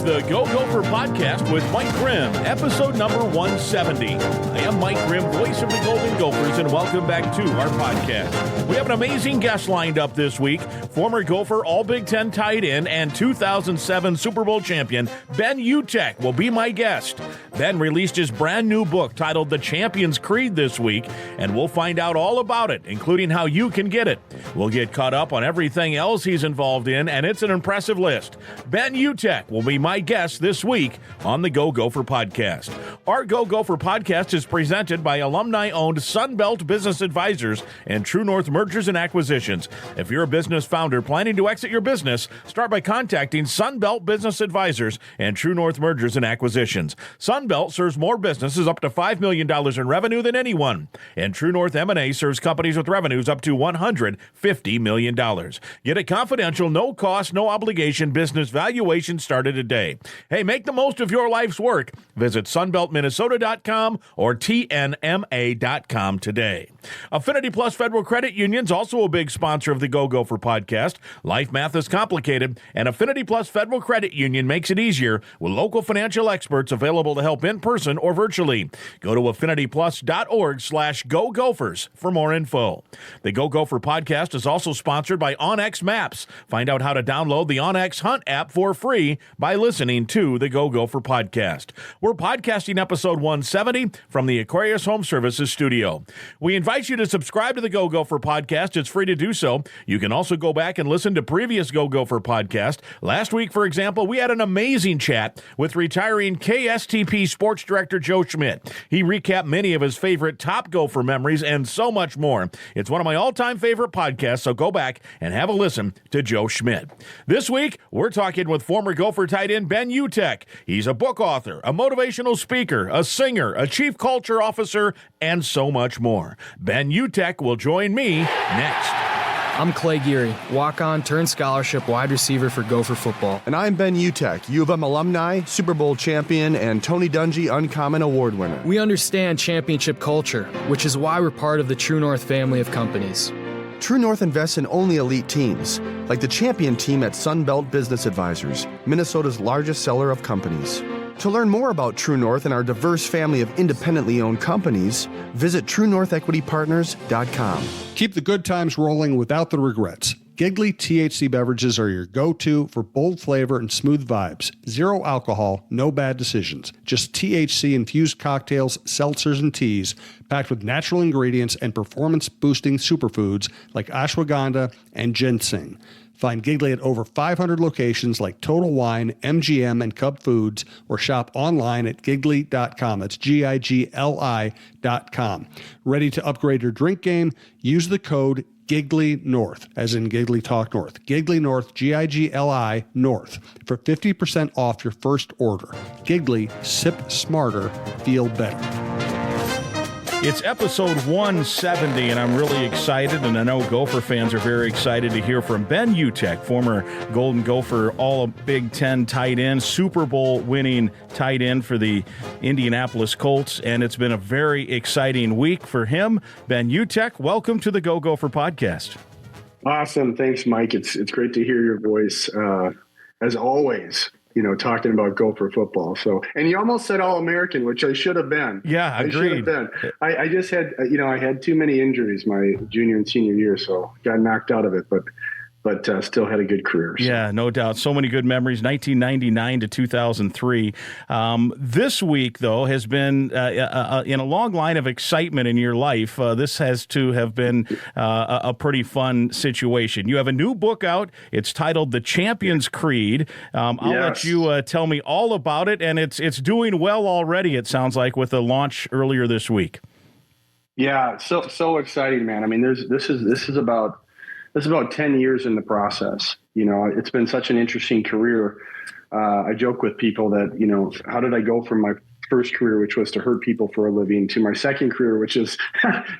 the Go Gopher Podcast with Mike Grimm, episode number 170. I am Mike Grimm, voice of the Golden Gophers, and welcome back to our podcast. We have an amazing guest lined up this week. Former Gopher All-Big Ten tight end and 2007 Super Bowl champion Ben Utecht will be my guest. Ben released his brand new book titled The Champion's Creed this week, and we'll find out all about it, including how you can get it. We'll get caught up on everything else he's involved in, and it's an impressive list. Ben Utecht will be my guest this week on the Go Gopher Podcast. Our Go Gopher Podcast is presented by alumni-owned Sunbelt Business Advisors and True North Mergers and Acquisitions. If you're a business founder planning to exit your business, start by contacting Sunbelt Business Advisors and True North Mergers and Acquisitions. Sunbelt serves more businesses up to $5 million in revenue than anyone, and True North M&A serves companies with revenues up to $150 million. Get a confidential, no-cost, no-obligation business valuation started today. Hey, make the most of your life's work. Visit sunbeltminnesota.com or tnma.com today. Affinity Plus Federal Credit Union's also a big sponsor of the Go Gopher Podcast. Life math is complicated, and Affinity Plus Federal Credit Union makes it easier with local financial experts available to help in person or virtually. Go to affinityplus.org/Go Gophers for more info. The Go Gopher Podcast is also sponsored by OnX Maps. Find out how to download the OnX Hunt app for free by listening to the Go Gopher Podcast. We're podcasting episode 170 from the Aquarius Home Services studio. We invite you to subscribe to the Go Gopher Podcast. It's free to do so. You can also go back and listen to previous Go Gopher podcasts. Last week, for example, we had an amazing chat with retiring KSTP Sports Director Joe Schmidt. He recapped many of his favorite top Gopher memories and so much more. It's one of my all-time favorite podcasts, so go back and have a listen to Joe Schmidt. This week, we're talking with former Gopher tight end Ben Utecht. He's a book author, a motivational speaker, a singer, a chief culture officer, and so much more. Ben Utecht will join me next. I'm Clay Geary, walk-on turned scholarship wide receiver for Gopher football. And I'm Ben Utecht, U of M alumni, Super Bowl champion, and Tony Dungy Uncommon Award winner. We understand championship culture, which is why we're part of the True North family of companies. True North invests in only elite teams, like the champion team at Sunbelt Business Advisors, Minnesota's largest seller of companies. To learn more about True North and our diverse family of independently owned companies, visit TrueNorthEquityPartners.com. Keep the good times rolling without the regrets. Giggly THC beverages are your go-to for bold flavor and smooth vibes. Zero alcohol, no bad decisions. Just THC-infused cocktails, seltzers, and teas packed with natural ingredients and performance-boosting superfoods like ashwagandha and ginseng. Find Giggly at over 500 locations like Total Wine, MGM, and Cub Foods, or shop online at giggly.com. That's Gigli.com. Ready to upgrade your drink game? Use the code Giggly North, as in Giggly Talk North. Giggly North, Gigli North, for 50% off your first order. Giggly, sip smarter, feel better. It's episode 170, and I'm really excited, and I know Gopher fans are very excited to hear from Ben Utecht, former Golden Gopher All-Big Ten tight end, Super Bowl winning tight end for the Indianapolis Colts, and it's been a very exciting week for him. Ben Utecht, welcome to the Go Gopher Podcast. Awesome. Thanks, Mike. It's great to hear your voice, as always. Talking about Gopher football. So, and you almost said All-American, which I should have been. Yeah, I should have been. I just had, I had too many injuries my junior and senior year, so got knocked out of it, but still had a good career. So. Yeah, no doubt. So many good memories, 1999 to 2003. This week, though, has been in a long line of excitement in your life. This has to have been a pretty fun situation. You have a new book out. It's titled The Champion's Creed. I'll let you tell me all about it, and it's doing well already, it sounds like, with the launch earlier this week. Yeah, so exciting, man. I mean, this is about 10 years in the process. It's been such an interesting career. I joke with people that, how did I go from my first career, which was to hurt people for a living, to my second career, which is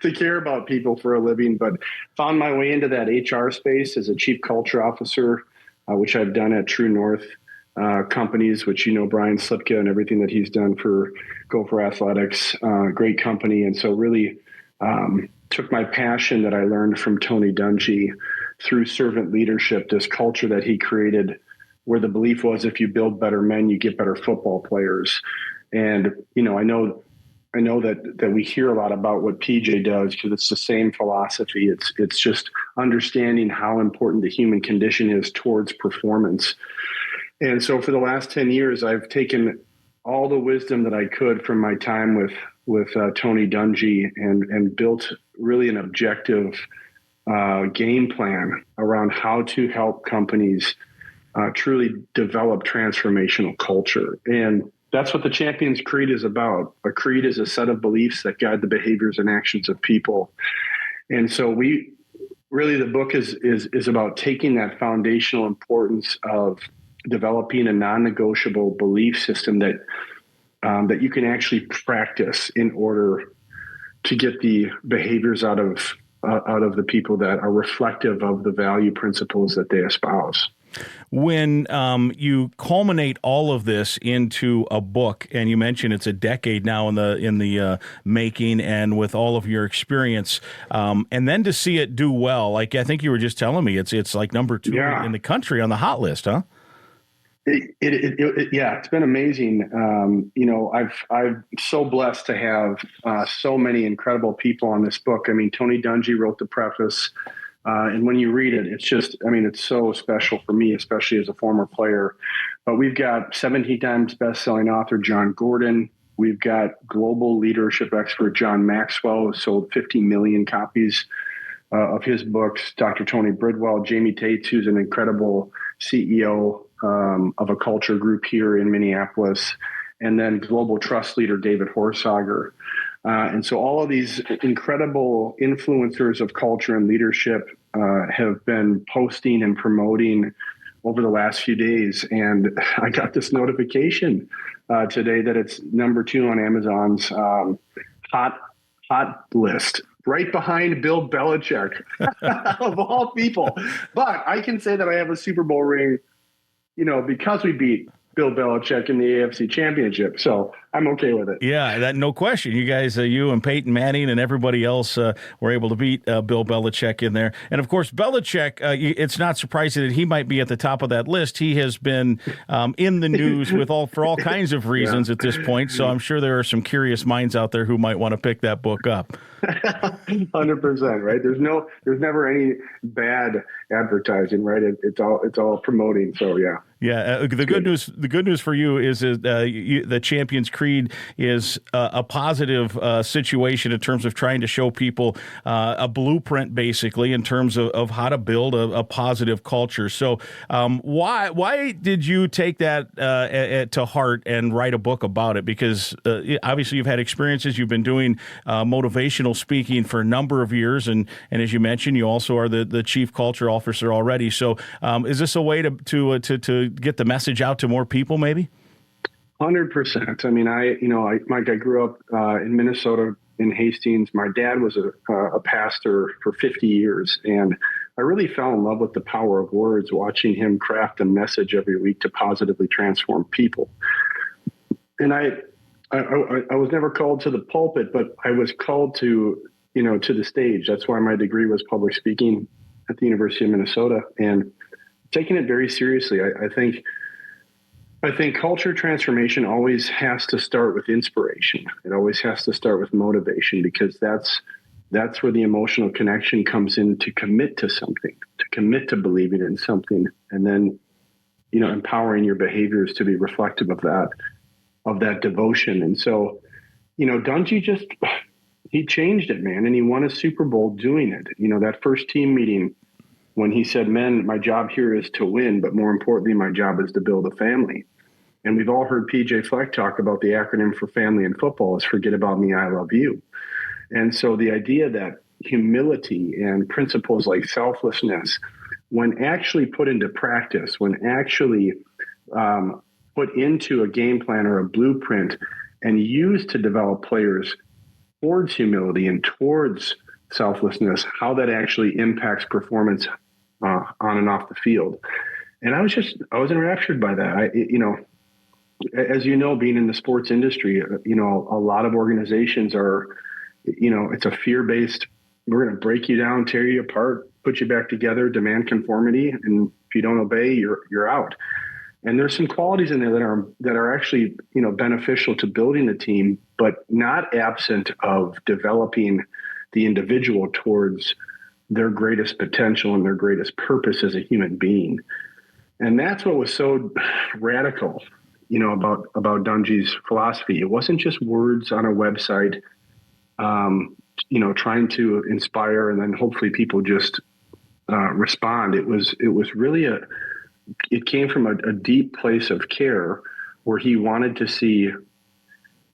to care about people for a living, but found my way into that HR space as a chief culture officer, which I've done at True North companies, which, Brian Slipka and everything that he's done for Gopher Athletics, great company. And so really, took my passion that I learned from Tony Dungy through servant leadership, this culture that he created where the belief was if you build better men, you get better football players. And, I know that we hear a lot about what PJ does because it's the same philosophy. It's just understanding how important the human condition is towards performance. And so for the last 10 years, I've taken all the wisdom that I could from my time with Tony Dungy and built really an objective game plan around how to help companies truly develop transformational culture. And that's what the Champions Creed is about. A creed is a set of beliefs that guide the behaviors and actions of people. And so the book is about taking that foundational importance of developing a non-negotiable belief system that you can actually practice in order to get the behaviors out of the people that are reflective of the value principles that they espouse. When you culminate all of this into a book, and you mentioned it's a decade now in the making, and with all of your experience, and then to see it do well, like I think you were just telling me, it's like number 2 in the country on the hot list, huh? It's been amazing. I'm so blessed to have so many incredible people on this book. I mean, Tony Dungy wrote the preface. And when you read it, it's so special for me, especially as a former player. But we've got 17 times best-selling author John Gordon. We've got global leadership expert John Maxwell, who sold 50 million copies of his books. Dr. Tony Bridwell, Jamie Tates, who's an incredible CEO of a culture group here in Minneapolis, and then global trust leader David Horsager. And so all of these incredible influencers of culture and leadership have been posting and promoting over the last few days. And I got this notification today that it's number 2 on Amazon's hot list, right behind Bill Belichick, of all people. But I can say that I have a Super Bowl ring, because we beat Bill Belichick in the AFC Championship. So I'm okay with it. Yeah, that no question. You guys, you and Peyton Manning and everybody else were able to beat Bill Belichick in there. And, of course, Belichick, it's not surprising that he might be at the top of that list. He has been in the news for all kinds of reasons at this point. So I'm sure there are some curious minds out there who might want to pick that book up. 100%, right? There's never any bad advertising, right? It's all promoting. So yeah. Yeah. The good news for you is the Champions Creed is a positive situation in terms of trying to show people a blueprint, basically, in terms of how to build a positive culture. So why did you take that to heart and write a book about it? Because obviously you've had experiences. You've been doing motivational speaking for a number of years, and as you mentioned, you also are the chief culture officer already. So is this a way to get the message out to more people, maybe? 100%. I mean, Mike, I grew up in Minnesota in Hastings. My dad was a pastor for 50 years, and I really fell in love with the power of words, watching him craft a message every week to positively transform people. And I was never called to the pulpit, but I was called to the stage. That's why my degree was public speaking at the University of Minnesota, and taking it very seriously. I think culture transformation always has to start with inspiration. It always has to start with motivation, because that's where the emotional connection comes in, to commit to something, to commit to believing in something, and then, empowering your behaviors to be reflective of that devotion. And so, Dungy he changed it, man. And he won a Super Bowl doing it. That first team meeting, when he said, "Men, my job here is to win, but more importantly, my job is to build a family." And we've all heard PJ Fleck talk about the acronym for family in football is "Forget about me, I love you." And so the idea that humility and principles like selflessness, when actually put into practice, when actually put into a game plan or a blueprint and used to develop players towards humility and towards selflessness, how that actually impacts performance on and off the field. And I was enraptured by that. As being in the sports industry, a lot of organizations are, it's a fear-based, we're going to break you down, tear you apart, put you back together, demand conformity. And if you don't obey, you're out. And there's some qualities in there that are actually, beneficial to building the team, but not absent of developing the individual towards their greatest potential and their greatest purpose as a human being. And that's what was so radical, about Dungy's philosophy. It wasn't just words on a website, trying to inspire and then hopefully people just respond. It was really it came from a deep place of care where he wanted to see,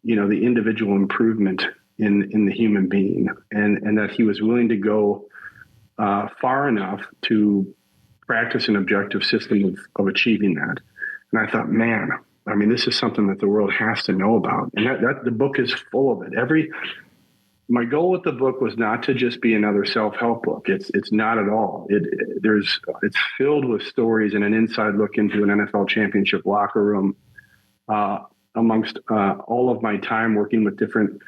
the individual improvement in the human being, and that he was willing to go far enough to practice an objective system of achieving that. And I thought, man, this is something that the world has to know about. And that the book is full of it. My goal with the book was not to just be another self-help book. It's not at all. It's filled with stories and an inside look into an NFL championship locker room, amongst all of my time working with different,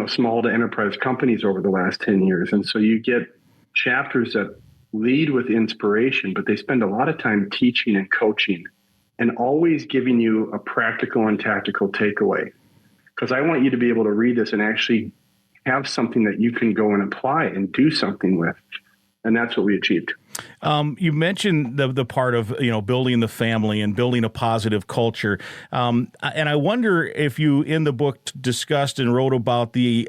small to enterprise companies over the last 10 years. And so you get chapters that lead with inspiration, but they spend a lot of time teaching and coaching and always giving you a practical and tactical takeaway. Because I want you to be able to read this and actually have something that you can go and apply and do something with. And that's what we achieved. You mentioned the part of, building the family and building a positive culture. And I wonder if you in the book discussed and wrote about the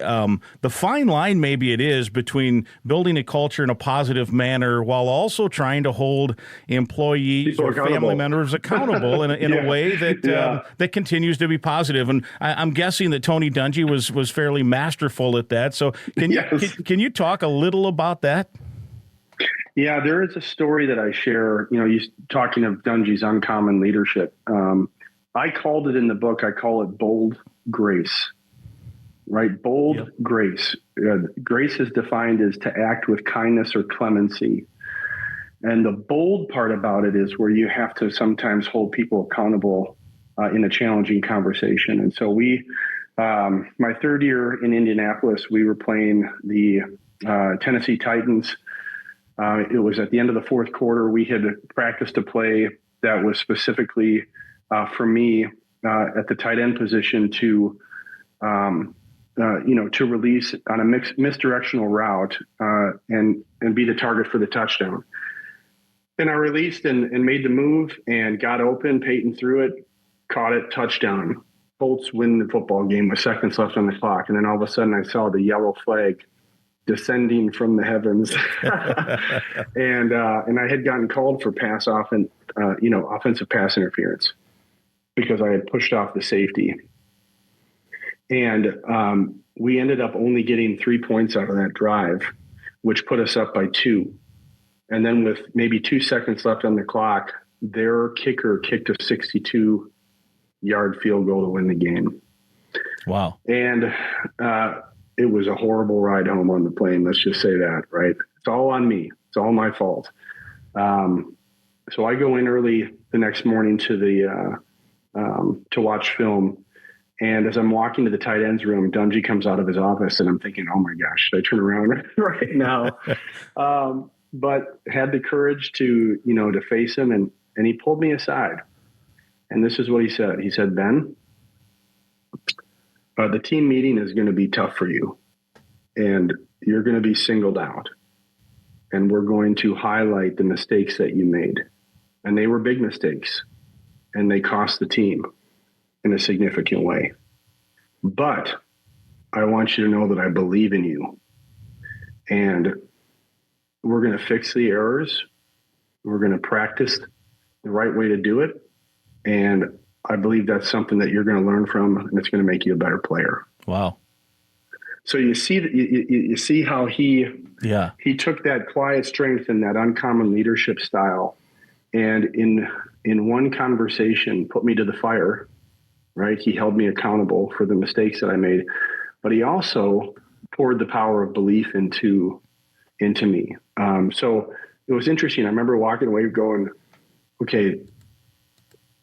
fine line, maybe it is, between building a culture in a positive manner while also trying to hold employees or family members accountable in a way that that continues to be positive. And I'm guessing that Tony Dungy was fairly masterful at that. So can you talk a little about that? Yeah, there is a story that I share, you talking of Dungy's uncommon leadership. I called it in the book, I call it bold grace, right? Bold grace. Grace is defined as to act with kindness or clemency. And the bold part about it is where you have to sometimes hold people accountable in a challenging conversation. And so my third year in Indianapolis, we were playing the Tennessee Titans. It was at the end of the fourth quarter. We had practiced a play that was specifically for me at the tight end position to release on a misdirectional route and be the target for the touchdown. And I released and made the move and got open. Peyton threw it, caught it, touchdown. Colts win the football game with seconds left on the clock. And then all of a sudden I saw the yellow flag descending from the heavens. and I had gotten called for offensive pass interference because I had pushed off the safety. And we ended up only getting 3 points out of that drive, which put us up by 2. And then with maybe 2 seconds left on the clock, their kicker kicked a 62-yard field goal to win the game. Wow. And it was a horrible ride home on the plane. Let's just say that, right? It's all on me. It's all my fault. So I go in early the next morning to to watch film. And as I'm walking to the tight ends room, Dungy comes out of his office and I'm thinking, oh my gosh, should I turn around right now? But had the courage to face him and he pulled me aside. And this is what he said. He said, Ben, the team meeting is going to be tough for you and you're going to be singled out and we're going to highlight the mistakes that you made. And they were big mistakes and they cost the team in a significant way. But I want you to know that I believe in you and we're going to fix the errors. We're going to practice the right way to do it. And I believe that's something that you're going to learn from, and it's going to make you a better player. Wow! So you see how he took that quiet strength and that uncommon leadership style, and in one conversation put me to the fire. Right? He held me accountable for the mistakes that I made, but he also poured the power of belief into me. So it was interesting. I remember walking away going, "Okay,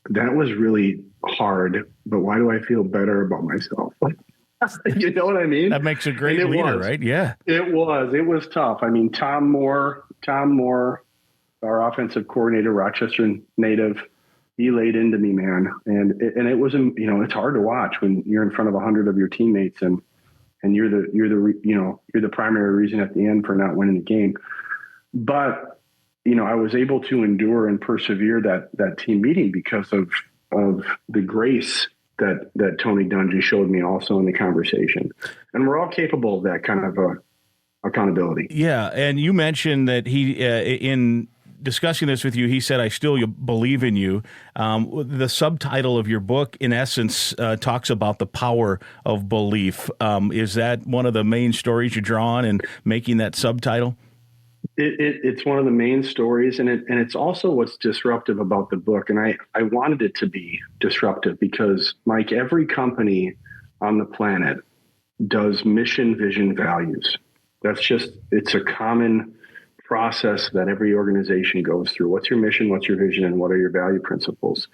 that was really hard, but why do I feel better about myself?" You know what I mean? That makes a great leader, right? Yeah. It was tough. I mean, Tom Moore, our offensive coordinator, Rochester native, he laid into me, man. And it wasn't, it's hard to watch when you're in front of 100 of your teammates and you're the primary reason at the end for not winning the game. But, I was able to endure and persevere that team meeting because of the grace that Tony Dungy showed me also in the conversation. And we're all capable of that kind of accountability. Yeah. And you mentioned that he, in discussing this with you, he said, "I still believe in you." The subtitle of your book, in essence, talks about the power of belief. Is that one of the main stories you draw on in making that subtitle? It's one of the main stories, and it's also what's disruptive about the book. And I wanted it to be disruptive because, Mike, every company on the planet does mission, vision, values. It's a common process that every organization goes through. What's your mission? What's your vision? And what are your value principles?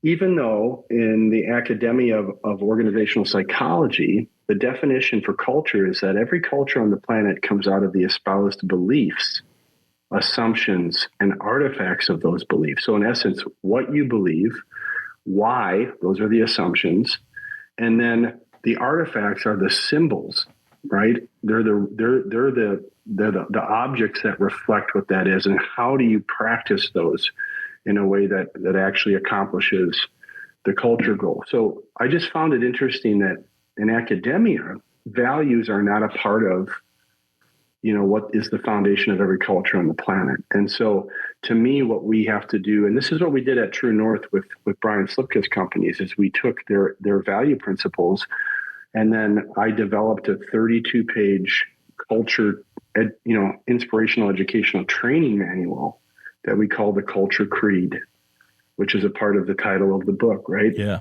Even though in the academia of organizational psychology, the definition for culture is that every culture on the planet comes out of the espoused beliefs, assumptions, and artifacts of those beliefs. So in essence, what you believe, why, those are the assumptions, and then the artifacts are the symbols, right? They're the objects that reflect what that is, and how do you practice those in a way that actually accomplishes the culture goal. So I just found it interesting that in academia, values are not a part of, what is the foundation of every culture on the planet. And so to me, what we have to do, and this is what we did at True North with Brian Slipka's companies, is we took their value principles, and then I developed a 32-page culture, inspirational educational training manual that we call the Culture Creed, which is a part of the title of the book, right? Yeah.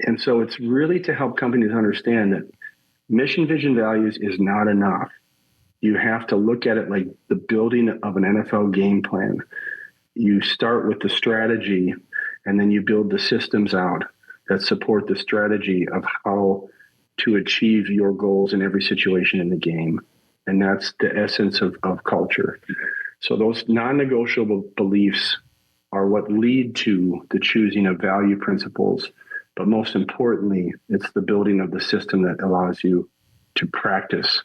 And so it's really to help companies understand that mission, vision, values is not enough. You have to look at it like the building of an NFL game plan. You start with the strategy, and then you build the systems out that support the strategy of how to achieve your goals in every situation in the game. And that's the essence of culture. So those non-negotiable beliefs are what lead to the choosing of value principles. But most importantly, it's the building of the system that allows you to practice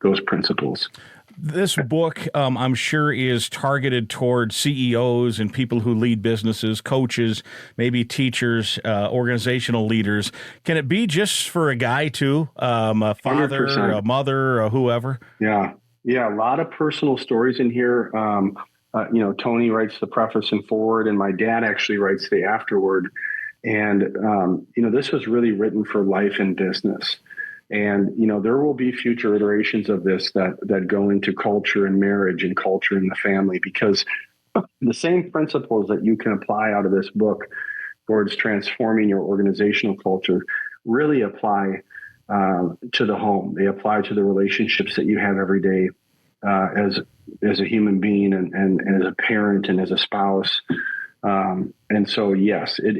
those principles. This book, I'm sure, is targeted towards CEOs and people who lead businesses, coaches, maybe teachers, organizational leaders. Can it be just for a guy, too? A father, 100%. A mother, or whoever? Yeah, a lot of personal stories in here. Tony writes the preface and forward, and my dad actually writes the afterword. And, this was really written for life and business. And, there will be future iterations of this that go into culture and marriage and culture in the family, because the same principles that you can apply out of this book towards transforming your organizational culture really apply to the home. They apply to the relationships that you have every day as a human being and as a parent and as a spouse. And so, yes, it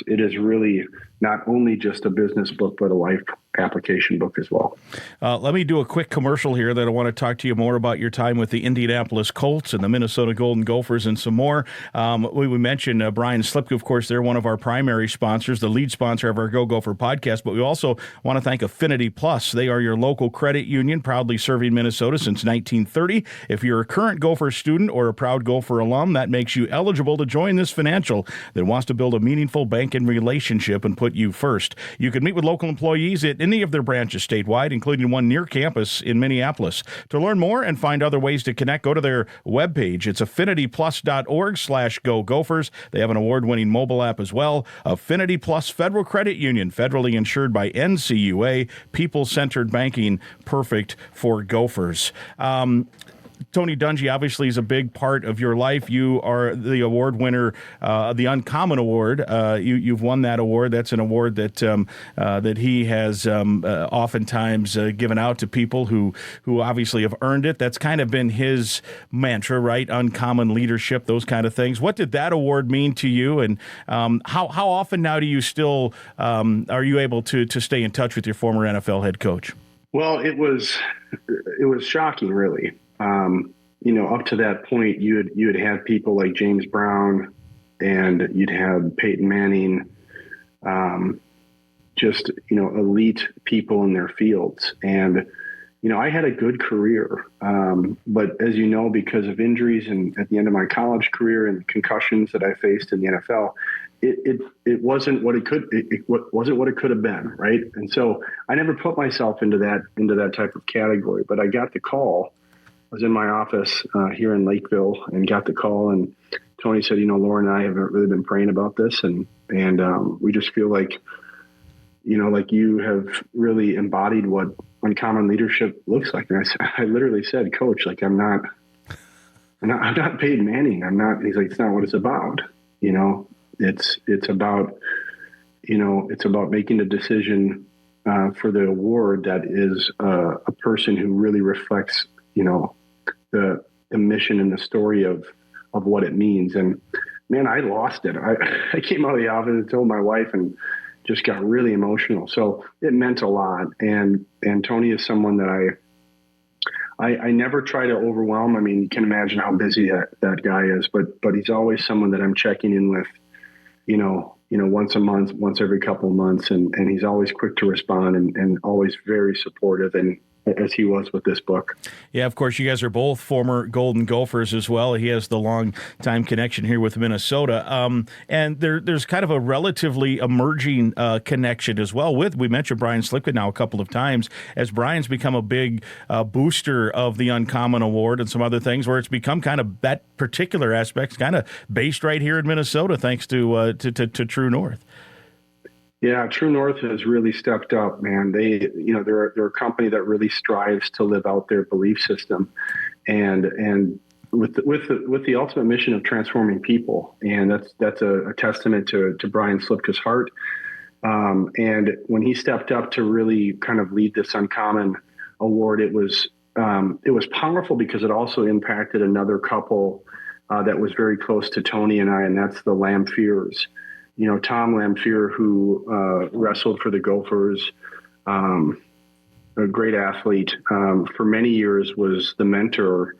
is really not only just a business book, but a life application book as well. Let me do a quick commercial here that I want to talk to you more about your time with the Indianapolis Colts and the Minnesota Golden Gophers and some more. We mentioned Brian Slipka, of course. They're one of our primary sponsors, the lead sponsor of our Go Gopher podcast, but we also want to thank Affinity Plus. They are your local credit union, proudly serving Minnesota since 1930. If you're a current Gopher student or a proud Gopher alum, that makes you eligible to join this financial that wants to build a meaningful banking relationship and put you first. You can meet with local employees at any of their branches statewide, including one near campus in Minneapolis. To learn more and find other ways to connect, go to their webpage. It's affinityplus.org/Go Gophers. They have an award-winning mobile app as well. Affinity Plus Federal Credit Union, federally insured by NCUA, people-centered banking, perfect for Gophers. Tony Dungy obviously is a big part of your life. You are the award winner, the Uncommon Award. You've won that award. That's an award that he has oftentimes given out to people who obviously have earned it. That's kind of been his mantra, right? Uncommon leadership, those kind of things. What did that award mean to you? And how often now do you still are you able to stay in touch with your former NFL head coach? Well, it was shocking, really. Up to that point, you had had people like James Brown and you'd have Peyton Manning, just, elite people in their fields. And, I had a good career. But as you know, because of injuries and at the end of my college career and concussions that I faced in the NFL, it wasn't what it wasn't what it could have been. Right. And so I never put myself into that type of category, but I got the call. I was in my office here in Lakeville and got the call, and Tony said, Lauren and I haven't really been praying about this. And we just feel like, like you have really embodied what uncommon leadership looks like. And I literally said, Coach, like, I'm not Peyton Manning. I'm not. He's like, it's not what it's about. It's about, it's about making a decision for the award that is a person who really reflects, the mission and the story of what it means. And man, I lost it. I came out of the office and told my wife and just got really emotional. So it meant a lot. And Tony is someone that I never try to overwhelm. I mean, you can imagine how busy that guy is, but he's always someone that I'm checking in with, once a month, once every couple of months. And he's always quick to respond and always very supportive, and as he was with this book. Yeah, of course, you guys are both former Golden Gophers as well. He has the long-time connection here with Minnesota. And there's kind of a relatively emerging connection as well we mentioned Brian Slipka now a couple of times, as Brian's become a big booster of the Uncommon Award and some other things, where it's become kind of that particular aspect kind of based right here in Minnesota, thanks to True North. Yeah, True North has really stepped up, man. They're a company that really strives to live out their belief system, and with the ultimate mission of transforming people. And that's a testament to Brian Slipka's heart. And when he stepped up to really kind of lead this Uncommon Award, it was powerful because it also impacted another couple that was very close to Tony and I, and that's the Lampheres. Tom Lamphere, who wrestled for the Gophers, a great athlete, for many years was the mentor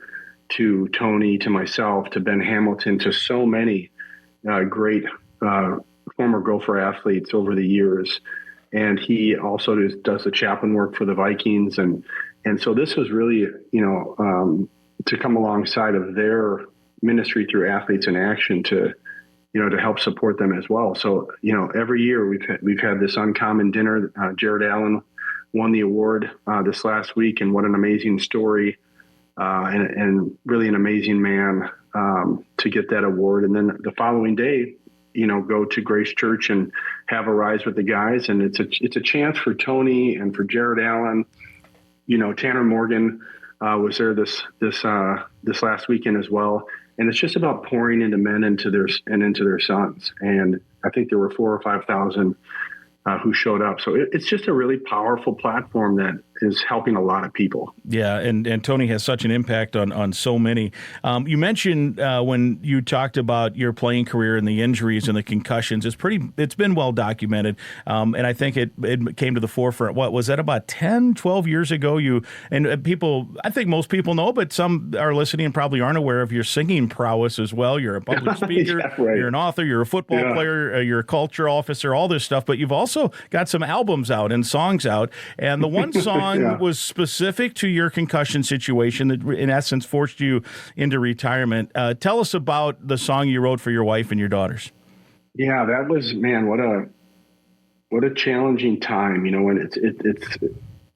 to Tony, to myself, to Ben Hamilton, to so many great former Gopher athletes over the years. And he also does the chaplain work for the Vikings. And so this was really, to come alongside of their ministry through Athletes in Action to help support them as well. So, every year we've had this Uncommon dinner. Jared Allen won the award this last week, and what an amazing story and really an amazing man to get that award. And then the following day, go to Grace Church and have a rise with the guys. And it's a chance for Tony and for Jared Allen. Tanner Morgan was there this last weekend as well. And it's just about pouring into men into their sons. And I think there were 4,000 or 5,000 who showed up. So it's just a really powerful platform that is helping a lot of people. Yeah, and Tony has such an impact on so many. You mentioned when you talked about your playing career and the injuries and the concussions, it's been well documented. And I think it came to the forefront. What was that, about 10, 12 years ago? I think most people know, but some are listening and probably aren't aware of your singing prowess as well. You're a public speaker, yeah, right. You're an author, you're a football player, you're a culture officer, all this stuff, but you've also got some albums out and songs out. And the one song was specific to your concussion situation that, in essence, forced you into retirement. Tell us about the song you wrote for your wife and your daughters. Yeah, that was, man, what a challenging time. When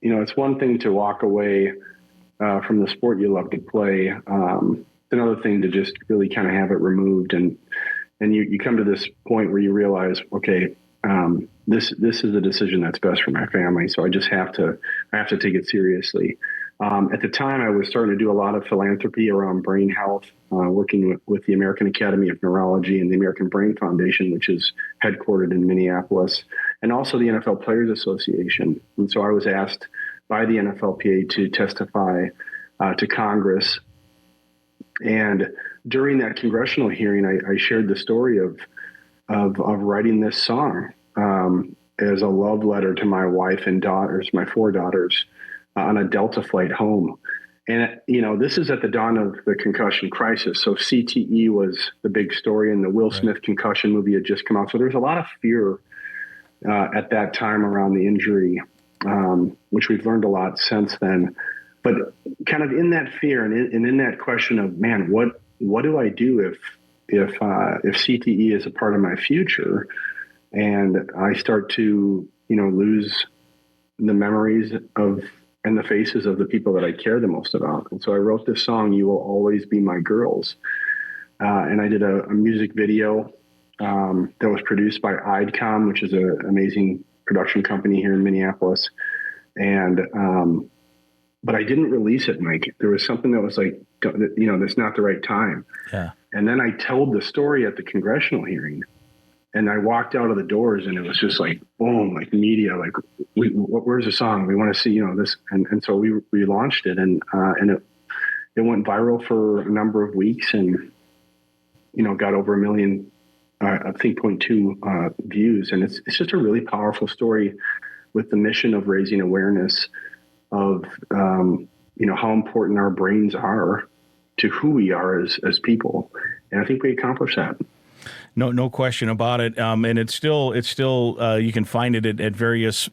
it's one thing to walk away from the sport you love to play. It's another thing to just really kind of have it removed, and you come to this point where you realize, okay, this is a decision that's best for my family. So I just have to take it seriously. At the time, I was starting to do a lot of philanthropy around brain health, working with the American Academy of Neurology and the American Brain Foundation, which is headquartered in Minneapolis, and also the NFL Players Association. And so I was asked by the NFLPA to testify to Congress. And during that congressional hearing, I shared the story of writing this song as a love letter to my wife and daughters, my 4 daughters, on a Delta flight home. And, this is at the dawn of the concussion crisis. So CTE was the big story, and the Will Smith concussion movie had just come out. So there's a lot of fear at that time around the injury, which we've learned a lot since then. But kind of in that fear and in that question of, man, what do I do if CTE is a part of my future, and I start to lose the memories of and the faces of the people that I care the most about. And so I wrote this song, "You Will Always Be My Girls," and I did a music video that was produced by IDCOM, which is an amazing production company here in Minneapolis. And but I didn't release it, Mike. There was something that was like, that's not the right time. Yeah. And then I told the story at the congressional hearing, and I walked out of the doors, and it was just like, boom, like media, like, where's the song? We want to see, this. And so we launched it, and it went viral for a number of weeks, and, got over 1 million, I think 0.2 views. And it's just a really powerful story with the mission of raising awareness of, how important our brains are to who we are as people. And I think we accomplished that. No question about it. And it's still you can find it at various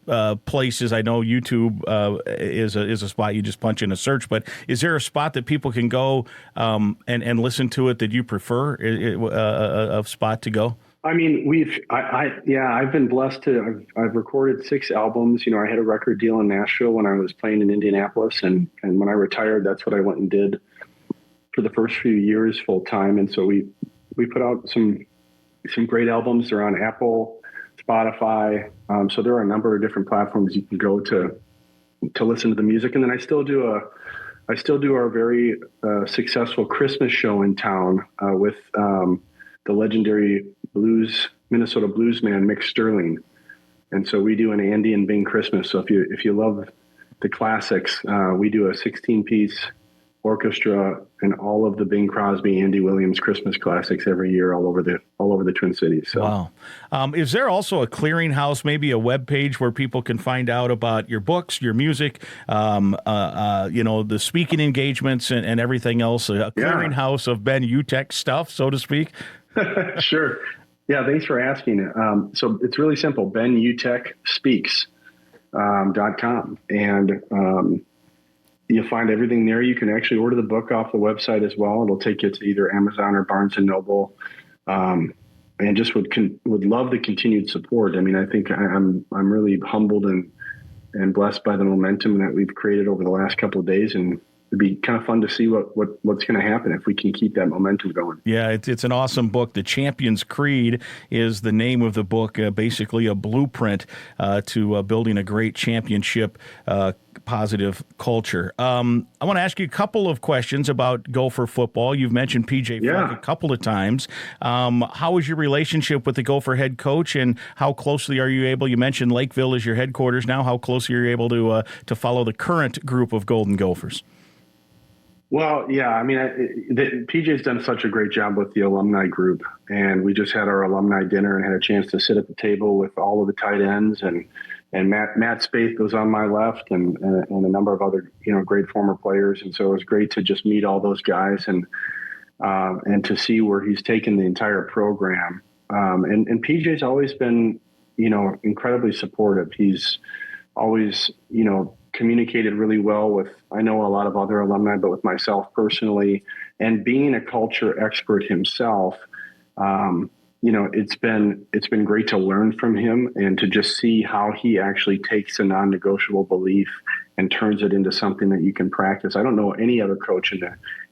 places. I know YouTube is a spot you just punch in a search, but is there a spot that people can go and listen to it that you prefer, a spot to go? I mean, I've been blessed I've recorded 6 albums. I had a record deal in Nashville when I was playing in Indianapolis. And when I retired, that's what I went and did for the first few years full time. And so we put out some great albums. They're on Apple, Spotify. So there are a number of different platforms you can go to listen to the music. And then I still do our very successful Christmas show in town with the legendary Minnesota bluesman Mick Sterling. And so we do an Andy and Bing Christmas. So if you love the classics, we do a 16-piece orchestra and all of the Bing Crosby, Andy Williams Christmas classics every year all over the Twin Cities. So. Wow. Is there also a clearinghouse, maybe a web page where people can find out about your books, your music, the speaking engagements and everything else, a clearinghouse of Ben Utecht stuff, so to speak? Sure. Yeah, thanks for asking. So it's really simple, BenUtechtSpeaks.com. And you'll find everything there. You can actually order the book off the website as well. It'll take you to either Amazon or Barnes & Noble. And just would love the continued support. I mean, I think I'm really humbled and blessed by the momentum that we've created over the last couple of days. And it'd be kind of fun to see what's going to happen if we can keep that momentum going. Yeah, it's an awesome book. The Champion's Creed is the name of the book, basically a blueprint to building a great championship positive culture. I want to ask you a couple of questions about Gopher football. You've mentioned PJ Fleck a couple of times. How is your relationship with the Gopher head coach, and how closely are you able, you mentioned Lakeville is your headquarters now, how closely are you able to follow the current group of Golden Gophers? Well, yeah, I mean, PJ's done such a great job with the alumni group, and we just had our alumni dinner and had a chance to sit at the table with all of the tight ends, and Matt Spaeth was on my left, and a number of other great former players, and so it was great to just meet all those guys and to see where he's taken the entire program. And PJ's always been incredibly supportive. He's always communicated really well with, I know a lot of other alumni, but with myself personally, and being a culture expert himself, it's been great to learn from him and to just see how he actually takes a non-negotiable belief and turns it into something that you can practice. I don't know any other coach in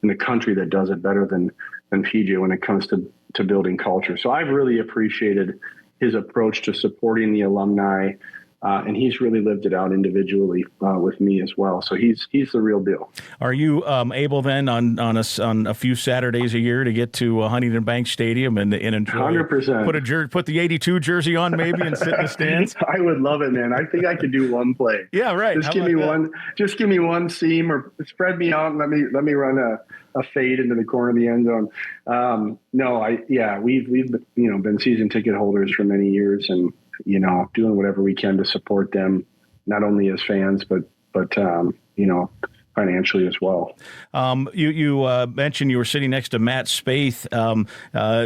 the country that does it better than PJ when it comes to building culture. So I've really appreciated his approach to supporting the alumni. And he's really lived it out individually with me as well. So he's the real deal. Are you able then on a few Saturdays a year to get to Huntington Bank Stadium and enjoy 100%. Put the 82 jersey on maybe and sit in the stands? I would love it, man. I think I could do one play. Yeah, right. Just give me one seam or spread me out and let me run a fade into the corner of the end zone. We've been season ticket holders for many years, and doing whatever we can to support them, not only as fans, but financially as well. You mentioned you were sitting next to Matt Spaeth,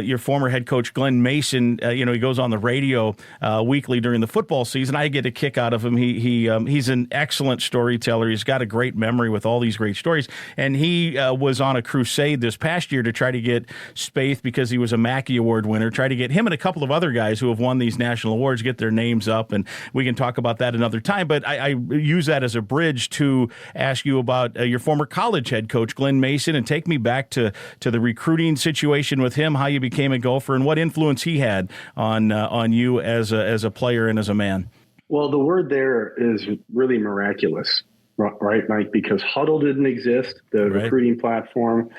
your former head coach Glenn Mason. He goes on the radio weekly during the football season. I get a kick out of him. He's an excellent storyteller. He's got a great memory with all these great stories. And he was on a crusade this past year to try to get Spaeth, because he was a Mackey Award winner, try to get him and a couple of other guys who have won these national awards, get their names up. And we can talk about that another time. But I use that as a bridge to ask you about your former college head coach, Glenn Mason, and take me back to the recruiting situation with him, how you became a Gopher, and what influence he had on you as a player and as a man. Well, the word there is really miraculous, right, Mike? Because Huddle didn't exist, the recruiting platform.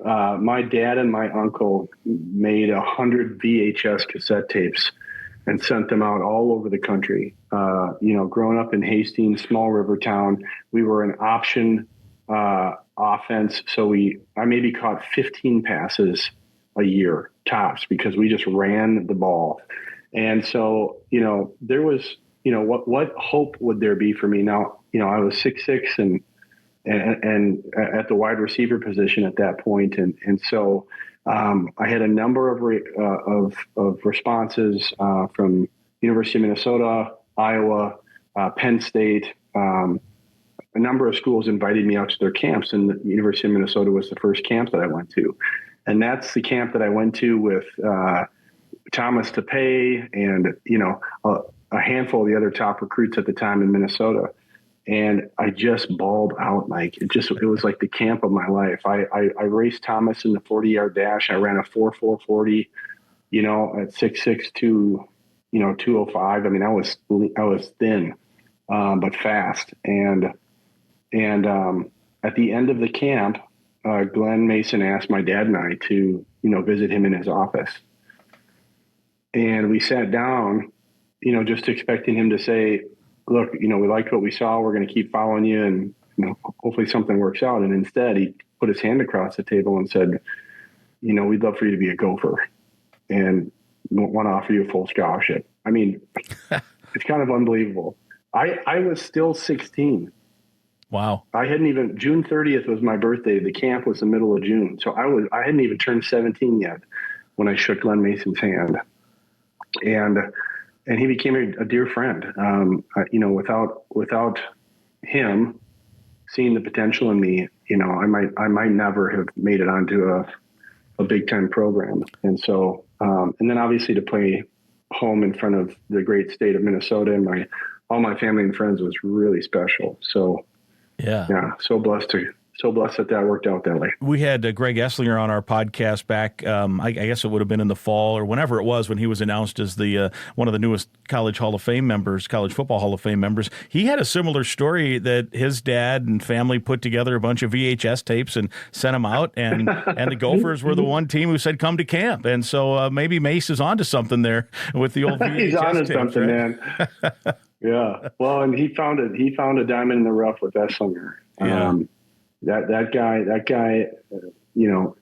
My dad and my uncle made 100 VHS cassette tapes and sent them out all over the country. Growing up in Hastings, small river town, we were an option offense. So I maybe caught 15 passes a year tops, because we just ran the ball. And so, there was, what hope would there be for me? Now, I was 6'6" and at the wide receiver position at that point. And so I had a number of responses from University of Minnesota, Iowa, Penn State. A number of schools invited me out to their camps, and the University of Minnesota was the first camp that I went to. And that's the camp that I went to with Thomas Tapay and, a handful of the other top recruits at the time in Minnesota. And I just bawled out, Mike. It was like the camp of my life. I raced Thomas in the 40-yard dash. I ran a 4.440, at 6'6" to, 205. I mean, I was thin, but fast. And at the end of the camp, Glenn Mason asked my dad and I to, visit him in his office. And we sat down, just expecting him to say, look, we liked what we saw. We're going to keep following you, and hopefully something works out. And instead, he put his hand across the table and said, we'd love for you to be a Gopher, and want to offer you a full scholarship. I mean, it's kind of unbelievable. I was still 16. Wow. I hadn't even, June 30th was my birthday. The camp was the middle of June. So I hadn't even turned 17 yet when I shook Glenn Mason's hand. And he became a dear friend. Without him seeing the potential in me, I might never have made it onto a big time program. And so, and then obviously to play home in front of the great state of Minnesota and all my family and friends was really special. So yeah, so blessed that worked out that way. We had Greg Esslinger on our podcast back, I guess it would have been in the fall or whenever it was when he was announced as the one of the newest College Football Hall of Fame members. He had a similar story that his dad and family put together a bunch of VHS tapes and sent them out, and the Gophers were the one team who said, come to camp. And so maybe Mace is onto something there with the old VHS He's onto tapes, something, right? man. Yeah. Well, and he found a diamond in the rough with Esslinger. Yeah. That guy,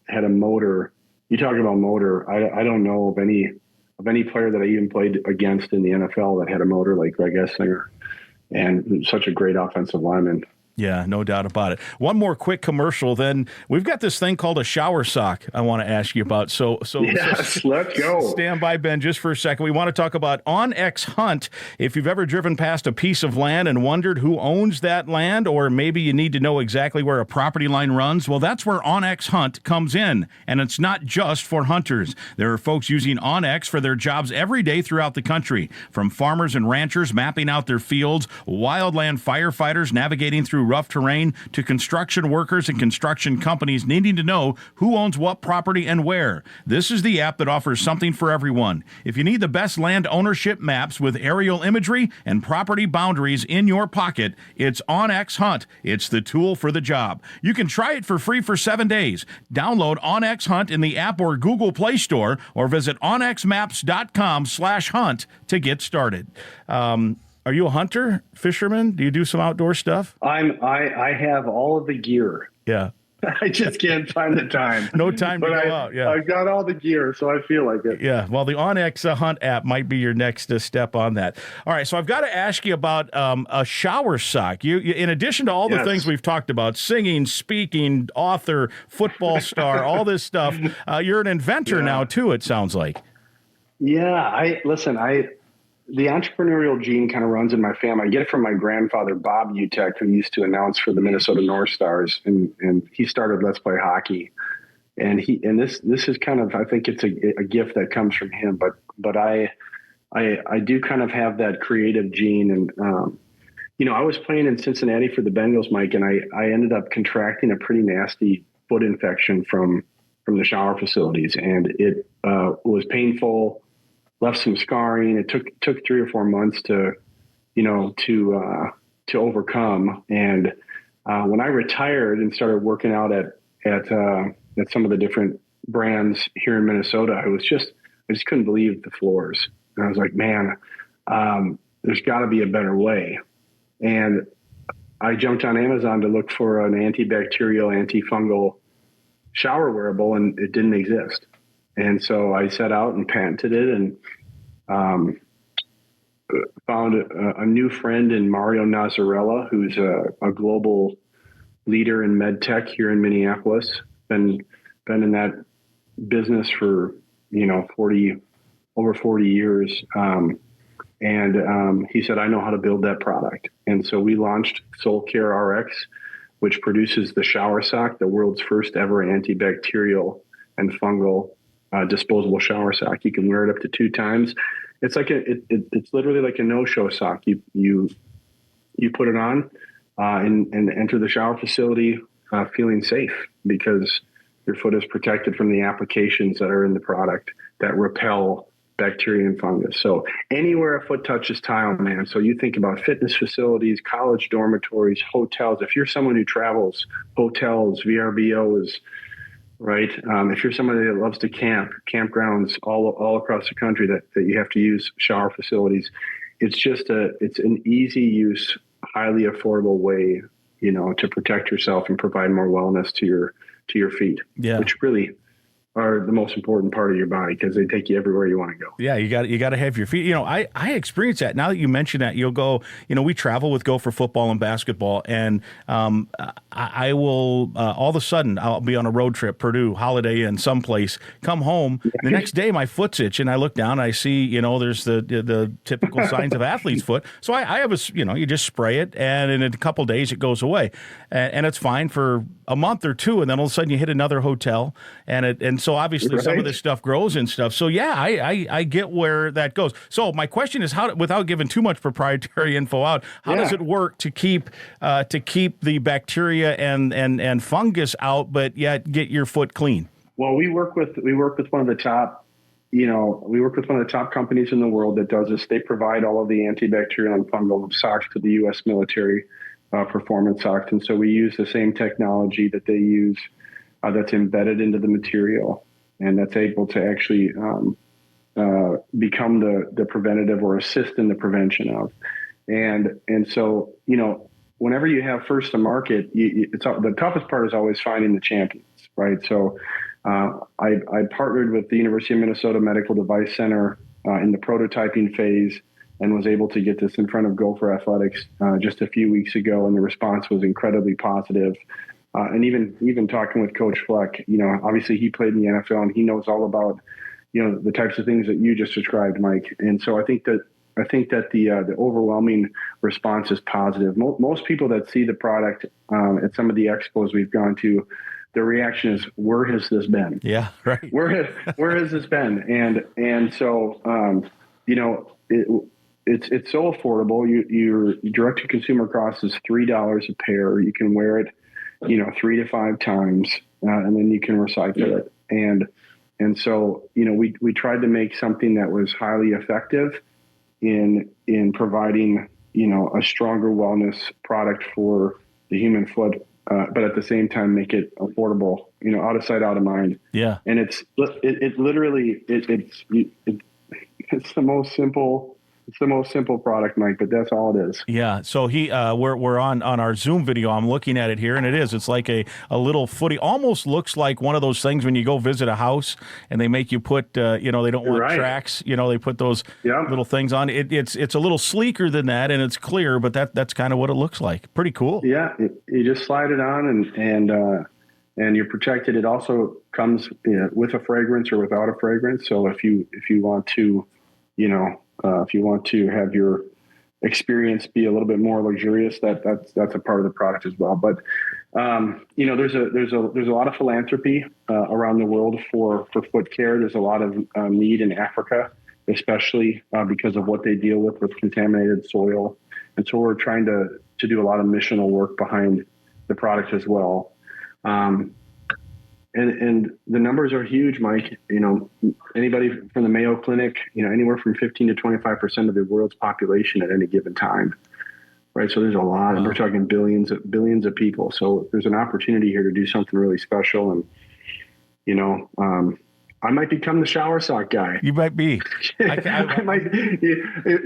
had a motor. You talk about motor. I don't know of any player that I even played against in the NFL that had a motor like Greg Esslinger, and such a great offensive lineman. Yeah, no doubt about it. One more quick commercial, then we've got this thing called a shower sock I want to ask you about. So yes, let's go. Stand by, Ben, just for a second. We want to talk about OnX Hunt. If you've ever driven past a piece of land and wondered who owns that land, or maybe you need to know exactly where a property line runs, well, that's where OnX Hunt comes in. And it's not just for hunters. There are folks using OnX for their jobs every day throughout the country, from farmers and ranchers mapping out their fields, wildland firefighters navigating through rough terrain, to construction workers and construction companies needing to know who owns what property and where. This is the app that offers something for everyone. If you need the best land ownership maps with aerial imagery and property boundaries in your pocket, it's OnX Hunt. It's the tool for the job. You can try it for free for 7 days. Download OnX Hunt in the app or Google Play Store, or visit onxmaps.com/hunt to get started. Are you a hunter, fisherman? Do you do some outdoor stuff? I have all of the gear. Yeah. I just can't find the time. No time to go out. Yeah, I've got all the gear, so I feel like it. Yeah, well, the OnX Hunt app might be your next step on that. All right, so I've got to ask you about a shower sock. You in addition to all the things we've talked about, singing, speaking, author, football star, all this stuff, you're an inventor now too, it sounds like. Yeah, the entrepreneurial gene kind of runs in my family. I get it from my grandfather, Bob Utecht, who used to announce for the Minnesota North Stars, and he started Let's Play Hockey. And this is kind of, I think it's a gift that comes from him, but I do kind of have that creative gene. And, I was playing in Cincinnati for the Bengals, Mike, and I ended up contracting a pretty nasty foot infection from the shower facilities. And it was painful, left some scarring. It took 3 or 4 months to overcome. And when I retired and started working out at some of the different brands here in Minnesota, I just couldn't believe the floors. And I was like, man, there's got to be a better way. And I jumped on Amazon to look for an antibacterial, antifungal shower wearable, and it didn't exist. And so I set out and patented it, and found a new friend in Mario Nazarella, who's a global leader in med tech here in Minneapolis. Been in that business for over 40 years. And he said, I know how to build that product. And so we launched Soul Care RX, which produces the shower sock, the world's first ever antibacterial and fungal disposable shower sock. You can wear it up to 2 times. It's like it's literally like a no-show sock. You put it on and enter the shower facility feeling safe, because your foot is protected from the applications that are in the product that repel bacteria and fungus. So anywhere a foot touches tile, man. So you think about fitness facilities, college dormitories, hotels. If you're someone who travels, hotels, VRBOs, right? If you're somebody that loves to campgrounds all across the country that you have to use shower facilities, it's an easy use, highly affordable way, to protect yourself and provide more wellness to your feet, which really are the most important part of your body, because they take you everywhere you want to go. Yeah, you got to have your feet. I experience that. Now that you mention that, you'll go, we travel with Gopher football and basketball, and I will, all of a sudden, I'll be on a road trip, Purdue, Holiday Inn, someplace, come home, the next day my foot's itch, and I look down, I see, there's the typical signs of athlete's foot. So I have you just spray it, and in a couple of days it goes away. And it's fine for a month or two, and then all of a sudden you hit another hotel, and so obviously some of this stuff grows and stuff. So yeah, I get where that goes. So my question is, how, without giving too much proprietary info out, how does it work to keep the bacteria and fungus out, but yet get your foot clean? Well, we work with one of the top, companies in the world that does this. They provide all of the antibacterial and fungal socks to the U.S. military, performance socks, and so we use the same technology that they use. That's embedded into the material, and that's able to actually become the preventative or assist in the prevention of. And so, whenever you have first to market, the toughest part is always finding the champions, right? So I partnered with the University of Minnesota Medical Device Center in the prototyping phase, and was able to get this in front of Gopher Athletics just a few weeks ago, and the response was incredibly positive. And even talking with Coach Fleck, obviously he played in the NFL and he knows all about, the types of things that you just described, Mike. And so I think that the overwhelming response is positive. Most people that see the product at some of the expos we've gone to, their reaction is, where has this been? Yeah, right. Where has this been? And so, it's so affordable. Your direct to consumer cost is $3 a pair. You can wear it 3 to 5 times, and then you can recycle it. And so, we tried to make something that was highly effective in providing, a stronger wellness product for the human foot, but at the same time, make it affordable, out of sight, out of mind. Yeah. And it's literally, it's the most simple It's the most simple product, Mike, but that's all it is. Yeah. So we're on our Zoom video. I'm looking at it here, and it's like a little footy. Almost looks like one of those things when you go visit a house and they make you put, they don't want tracks. They put those little things on. It's a little sleeker than that, and it's clear, but that's kind of what it looks like. Pretty cool. Yeah. You just slide it on and you're protected. It also comes with a fragrance or without a fragrance. So if you want to, if you want to have your experience be a little bit more luxurious, that's a part of the product as well. But there's a lot of philanthropy around the world for foot care. There's a lot of need in Africa, especially because of what they deal with contaminated soil, and so we're trying to do a lot of missional work behind the product as well. And the numbers are huge, Mike. Anybody from the Mayo Clinic, anywhere from 15 to 25% of the world's population at any given time, right? So there's a lot, and we're talking billions of people. So there's an opportunity here to do something really special. And, I might become the shower sock guy. You might be. I might.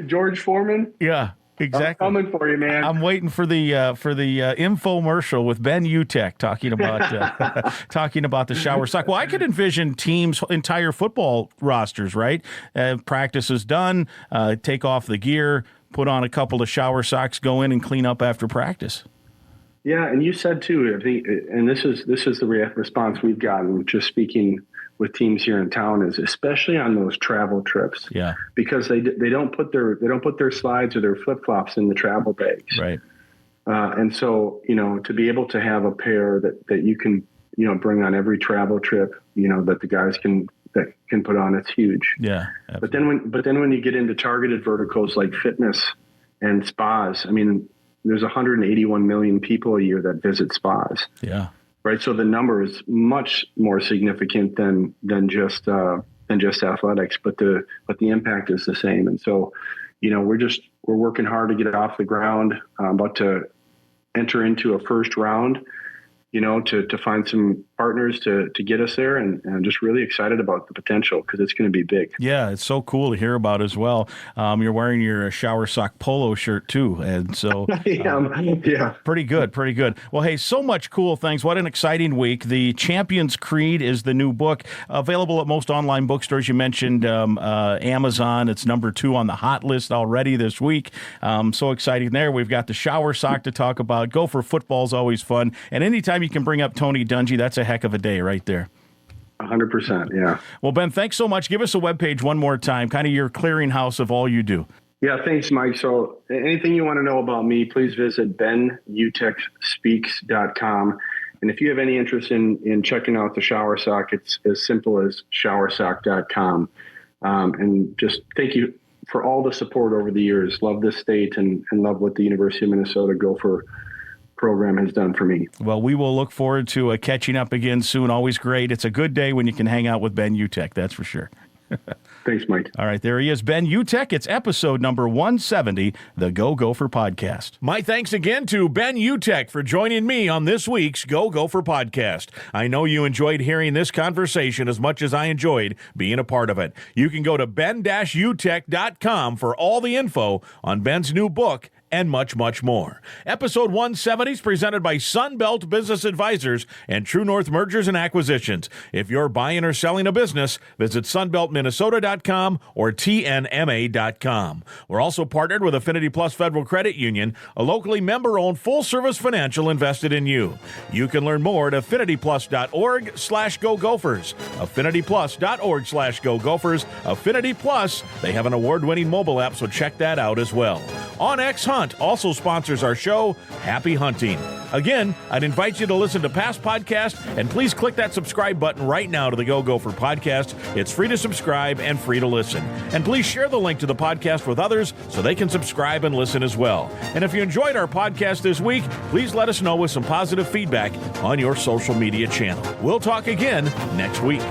George Foreman. Yeah. Exactly. I'm coming for you, man. I'm waiting for the infomercial with Ben Utecht talking about the shower sock. Well, I could envision teams' entire football rosters, right? Practice is done, take off the gear, put on a couple of shower socks, go in and clean up after practice. Yeah, and you said too, I think, and this is the response we've gotten just speaking with teams here in town, is especially on those travel trips. Yeah. Because they don't put their slides or their flip-flops in the travel bags. Right. And so, to be able to have a pair that you can, bring on every travel trip, that the guys can put on, it's huge. Yeah. Absolutely. But then when you get into targeted verticals like fitness and spas, I mean, there's 181 million people a year that visit spas. Yeah. Right. So the number is much more significant than just athletics, but the impact is the same. And so, we're working hard to get it off the ground. About to enter into a first round, to find some partners to get us there, and I'm just really excited about the potential because it's going to be big. Yeah, it's so cool to hear about as well. You're wearing your shower sock polo shirt too, and so yeah, pretty good. Well, hey, so much cool things. What an exciting week! The Champion's Creed is the new book, available at most online bookstores. You mentioned Amazon. It's number 2 on the hot list already this week. So exciting there. We've got the shower sock to talk about. Gopher football is always fun, and anytime you can bring up Tony Dungy, that's a heck of a day right there. 100%, yeah. Well, Ben, thanks so much. Give us a webpage one more time, kind of your clearinghouse of all you do. Yeah, thanks, Mike. So anything you want to know about me, please visit benutechtspeaks.com. And if you have any interest in checking out the shower sock, it's as simple as showersock.com. And just thank you for all the support over the years. Love this state and love what the University of Minnesota Gopher program has done for me. Well, we will look forward to catching up again soon. Always great. It's a good day when you can hang out with Ben Utecht, that's for sure. Thanks, Mike. All right, there he is, Ben Utecht. It's episode number 170, the Go Gopher Podcast. My thanks again to Ben Utecht for joining me on this week's Go Gopher Podcast. I know you enjoyed hearing this conversation as much as I enjoyed being a part of it. You can go to ben-utecht.com for all the info on Ben's new book, and much, much more. Episode 170 is presented by Sunbelt Business Advisors and True North Mergers and Acquisitions. If you're buying or selling a business, visit sunbeltminnesota.com or tnma.com. We're also partnered with Affinity Plus Federal Credit Union, a locally member-owned full-service financial invested in you. You can learn more at affinityplus.org/Go Gophers. affinityplus.org/Go Gophers. Affinity Plus, they have an award-winning mobile app, so check that out as well. OnX Hunt also sponsors our show, Happy Hunting. Again, I'd invite you to listen to past podcasts, and please click that subscribe button right now to the Go Gopher Podcast. It's free to subscribe and free to listen. And please share the link to the podcast with others so they can subscribe and listen as well. And if you enjoyed our podcast this week, please let us know with some positive feedback on your social media channel. We'll talk again next week.